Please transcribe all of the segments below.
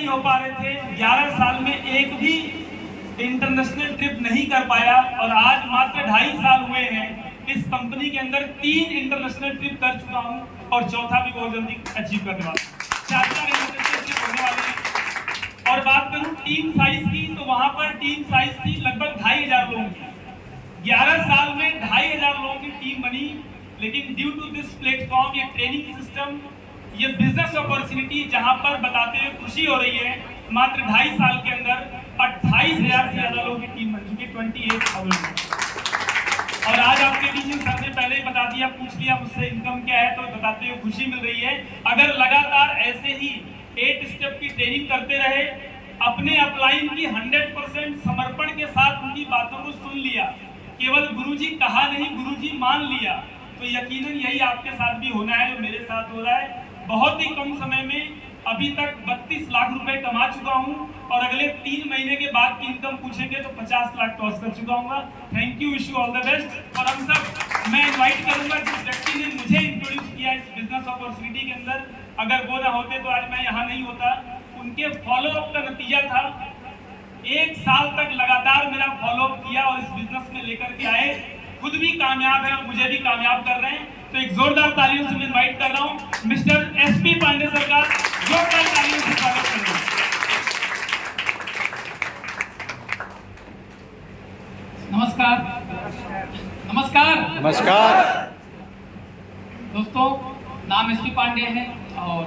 नहीं हो पा रहे थे, 11 साल में एक भी इंटरनेशनल ट्रिप नहीं कर पाया और आज मात्र 2.5 साल हुए हैं इस कंपनी के अंदर 3 इंटरनेशनल ट्रिप कर चुका हूं और चौथा भी बहुत जल्दी अचीव करने वाला हूं। 4 इंटरनेशनल ट्रिप होने वाले हैं। और बात करूं टीम साइज की, तो वहां पर टीम साइज थी लगभग 2500 लोगों की। 11 साल में 2500 लोगों की टीम बनी, लेकिन ड्यू टू दिस प्लेटफॉर्म, ये ट्रेनिंग सिस्टम, ये बिजनेस अपॉर्चुनिटी जहां पर बताते हुए खुशी हो रही है, मात्र 2.5 साल के अंदर 28,000 से ज्यादा लोगों की टीम बन चुकी है, 28,000। और आज आपके बीच में सर ने पहले ही बता दिया, पूछ लिया मुझसे इनकम क्या है, तो बताते हुए खुशी मिल रही है। अगर लगातार ऐसे ही 8 स्टेप की ट्रेनिंग करते रहे, अपने अपलाइन की 100% समर्पण के साथ उनकी बातों को सुन लिया, केवल गुरुजी कहा नहीं गुरुजी मान लिया, तो यकीनन यही आपके साथ भी होना है जो मेरे साथ हो रहा है। बहुत ही कम समय में अभी तक 32 लाख रुपए कमा चुका हूं और अगले 3 महीने के बाद की इनकम पूछेंगे तो 50 लाख क्रॉस कर चुका हूँ। Thank you, wish you all the best. और हम सब, मैं इनवाइट करूंगा जिस व्यक्ति ने मुझे इंट्रोड्यूस किया इस बिजनेस अपॉर्चुनिटी के अंदर, अगर वो ना होते तो आज मैं यहाँ नहीं होता। उनके फॉलोअप का नतीजा था, 1 साल तक लगातार मेरा फॉलोअप किया और इस बिजनेस में लेकर के आए, खुद भी कामयाब है और मुझे भी कामयाब कर रहे हैं। तो एक जोरदार तालियों से मैं इनवाइट कर रहा हूं मिस्टर एसपी पांडे सर का, जोरदार तालियों से स्वागत कर रहा हूं। नमस्कार। नमस्कार। नमस्कार दोस्तों, नाम एसपी पांडे है और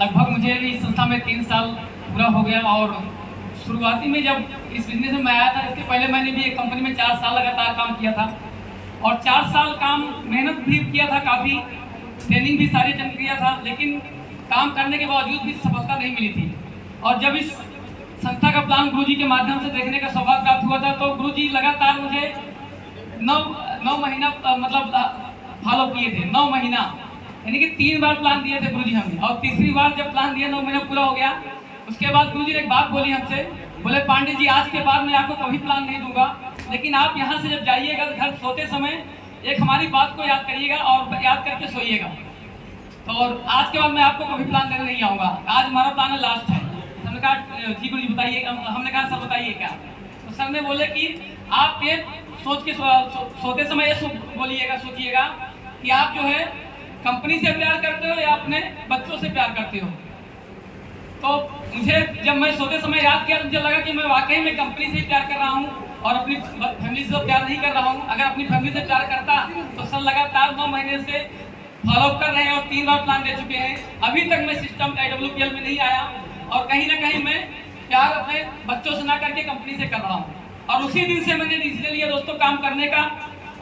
लगभग मुझे इस संस्था में 3 साल पूरा हो गया। और शुरुआती में जब इस बिजनेस में मैं आया था, इसके पहले मैंने भी एक कंपनी में 4 साल लगातार काम किया था और 4 साल काम मेहनत भी किया था, काफ़ी ट्रेनिंग भी सारी अटेंड किया था, लेकिन काम करने के बावजूद भी सफलता नहीं मिली थी। और जब इस संस्था का प्लान गुरुजी के माध्यम से देखने का सौभाग्य प्राप्त हुआ था, तो गुरुजी लगातार मुझे 9 महीना मतलब फॉलो किए थे। 9 महीना यानी कि 3 बार प्लान दिए थे गुरुजी हमें, और तीसरी बार जब प्लान दिया 9 महीना पूरा हो गया, उसके बाद गुरुजी ने एक बात बोली हमसे, बोले पांडे जी आज के बाद मैं आपको कभी प्लान नहीं दूंगा, लेकिन आप यहाँ से जब जाइएगा घर सोते समय एक हमारी बात को याद करिएगा और याद करके सोइएगा। तो और आज के बाद मैं आपको कभी प्लान देने नहीं आऊँगा, आज हमारा प्लान है लास्ट है। हमने कहा जी गुरुजी बताइए। हमने कहा सर बताइए क्या। तो सर ने बोले कि आप ये सोच के सोते समय ये बोलिएगा, सोचिएगा कि आप जो है कंपनी से प्यार करते हो या अपने बच्चों से प्यार करते हो। तो मुझे जब मैं सोते समय याद किया तो मुझे लगा कि मैं वाकई में कंपनी से प्यार कर रहा हूँ और अपनी फैमिली से प्यार नहीं कर रहा हूँ। अगर अपनी फैमिली से प्यार करता तो सर लगातार 9 महीने से फॉलोअप कर रहे हैं और 3 बार प्लान दे चुके हैं। अभी तक मैं सिस्टम AWPL में नहीं आया और कहीं ना कहीं मैं प्यार अपने बच्चों से ना करके कंपनी से कर रहा हूँ। और उसी दिन से मैंने डिसीजन लिया दोस्तों काम करने का,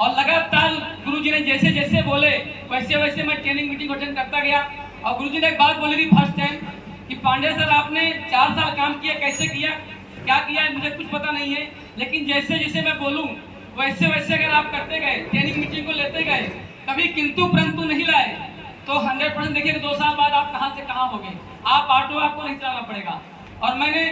और लगातार गुरुजी ने जैसे जैसे बोले वैसे वैसे मैं ट्रेनिंग मीटिंग अटेंड करता गया। और गुरुजी ने एक बात बोली थी फर्स्ट टाइम कि पांडे सर आपने 4 साल काम किया, कैसे किया, क्या किया है मुझे कुछ पता नहीं है, लेकिन जैसे जैसे मैं बोलूं वैसे वैसे अगर आप करते गए, ट्रेनिंग मीटिंग को लेते गए, कभी किंतु परंतु नहीं लाए, तो 100% देखिए 2 साल बाद आप कहां से कहां हो गए। आप ऑटो आपको नहीं चलाना पड़ेगा। और मैंने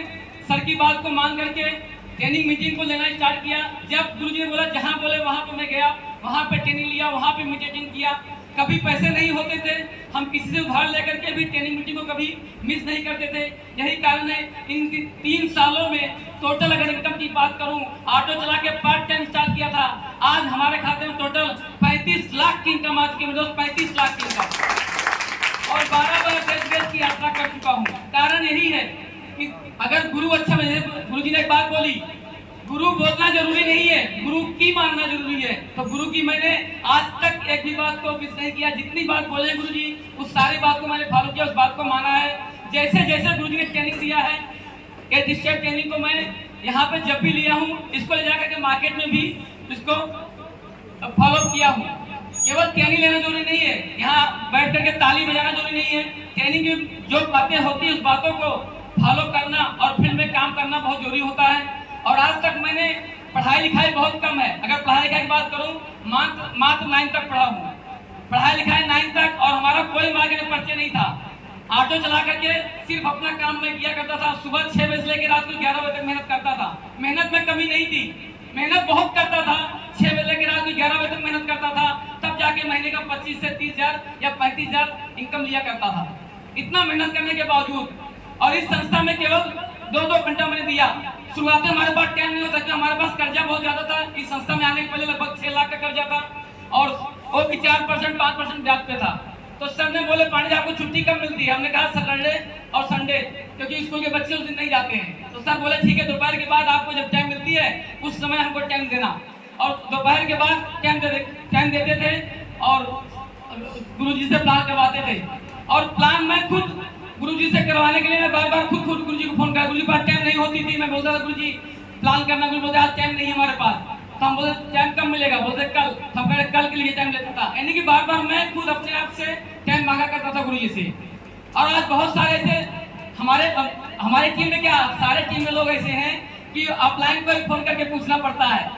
सर की बात को मान करके ट्रेनिंग मीटिंग को लेना स्टार्ट किया। जब गुरुजी ने बोला जहां बोले वहां पे मैं गया, वहां पे ट्रेनिंग लिया, वहां पे मीटिंग किया। कभी पैसे नहीं होते थे, हम किसी से उधार लेकर के भी ट्रेनिंग मीटिंग को कभी मिस नहीं करते थे। यही कारण है इन 3 सालों में टोटल अगर इनकम की बात करूं, ऑटो चला के पार्ट टाइम स्टार्ट किया था, आज हमारे खाते में टोटल 35 लाख की इनकम आ चुकी है। 35 लाख की इनकम और 12 बार देश की यात्रा कर चुका हूँ। कारण यही है कि अगर गुरु अच्छा मिले, गुरुजी ने एक बात बोली, गुरु बोलना जरूरी नहीं है, गुरु की मानना जरूरी है। तो गुरु की मैंने आज तक एक भी बात को मिस नहीं किया। जितनी बात बोले गुरुजी उस सारी बात को मैंने फॉलो किया, उस बात को माना है। जैसे जैसे गुरुजी ने ट्रेनिंग दिया है, इस ट्रेनिंग को मैं यहाँ पे जब भी लिया हूँ, इसको ले जाकर के मार्केट में भी इसको फॉलो किया हूँ। केवल ट्रेनिंग लेना जरूरी नहीं है, यहाँ बैठ करके ताली बजाना जरूरी नहीं है। ट्रेनिंग की जो बातें होती है उस बातों को फॉलो करना और फिर में काम करना बहुत जरूरी होता है। और आज तक मैंने पढ़ाई लिखाई बहुत कम है, अगर पढ़ाई लिखाई की बात करूं मात्र 9 तक पढ़ा हूं। पढ़ाई लिखाई 9 तक, और हमारा कोई मार्केट में परिचय नहीं था। ऑटो चला करके सिर्फ अपना काम मैं किया करता था। सुबह 6 बजे से लेकर रात को 11 बजे तक मेहनत करता था। मेहनत में कमी नहीं थी, मेहनत बहुत करता था। 6 बजे लेकर रात को 11 बजे तक मेहनत करता था, तब जाके महीने का 25 से 30 हजार या 35 हजार इनकम लिया करता था। इतना मेहनत करने के बावजूद और इस संस्था में केवल 2-2 घंटा मैंने दिया। शुरुआत में हमारे पास टाइम नहीं होता कि हमारे पास कर्जा बहुत ज्यादा था। इस संस्था में आने के पहले लगभग 6 लाख का कर्जा था और वो भी 4% 5% ब्याज पे था। तो सर ने बोले पांडे जी आपको छुट्टी कब मिलती है? हमने कहा सैटरडे और संडे, क्योंकि स्कूल के बच्चे उस दिन नहीं जाते हैं। तो सर बोले ठीक है, दोपहर के बाद आपको जब टाइम मिलती है उस समय हमको टाइम देना। और दोपहर के बाद टाइम देते थे और गुरुजी से प्लान करवाते थे। और प्लान मैं खुद गुरुजी से करवाने के लिए मैं बार-बार खुद गुरुजी को फोन करा। गुरुजी पास टाइम नहीं होती थी, मैं बोलता था गुरुजी प्लान करना। गुरुजी बोलते आज टाइम नहीं है हमारे पास। तो हम बोलते टाइम कब मिलेगा? बोलते कल। हम कह रहे कल के लिए टाइम लेता था। यानी कि बार-बार मैं खुद अपने आप से टाइम मांगा करता था गुरुजी से। और आज बहुत सारे ऐसे हमारे टीम में क्या सारे टीम में लोग ऐसे हैं कि ऑफलाइन पर फोन करके पूछना पड़ता है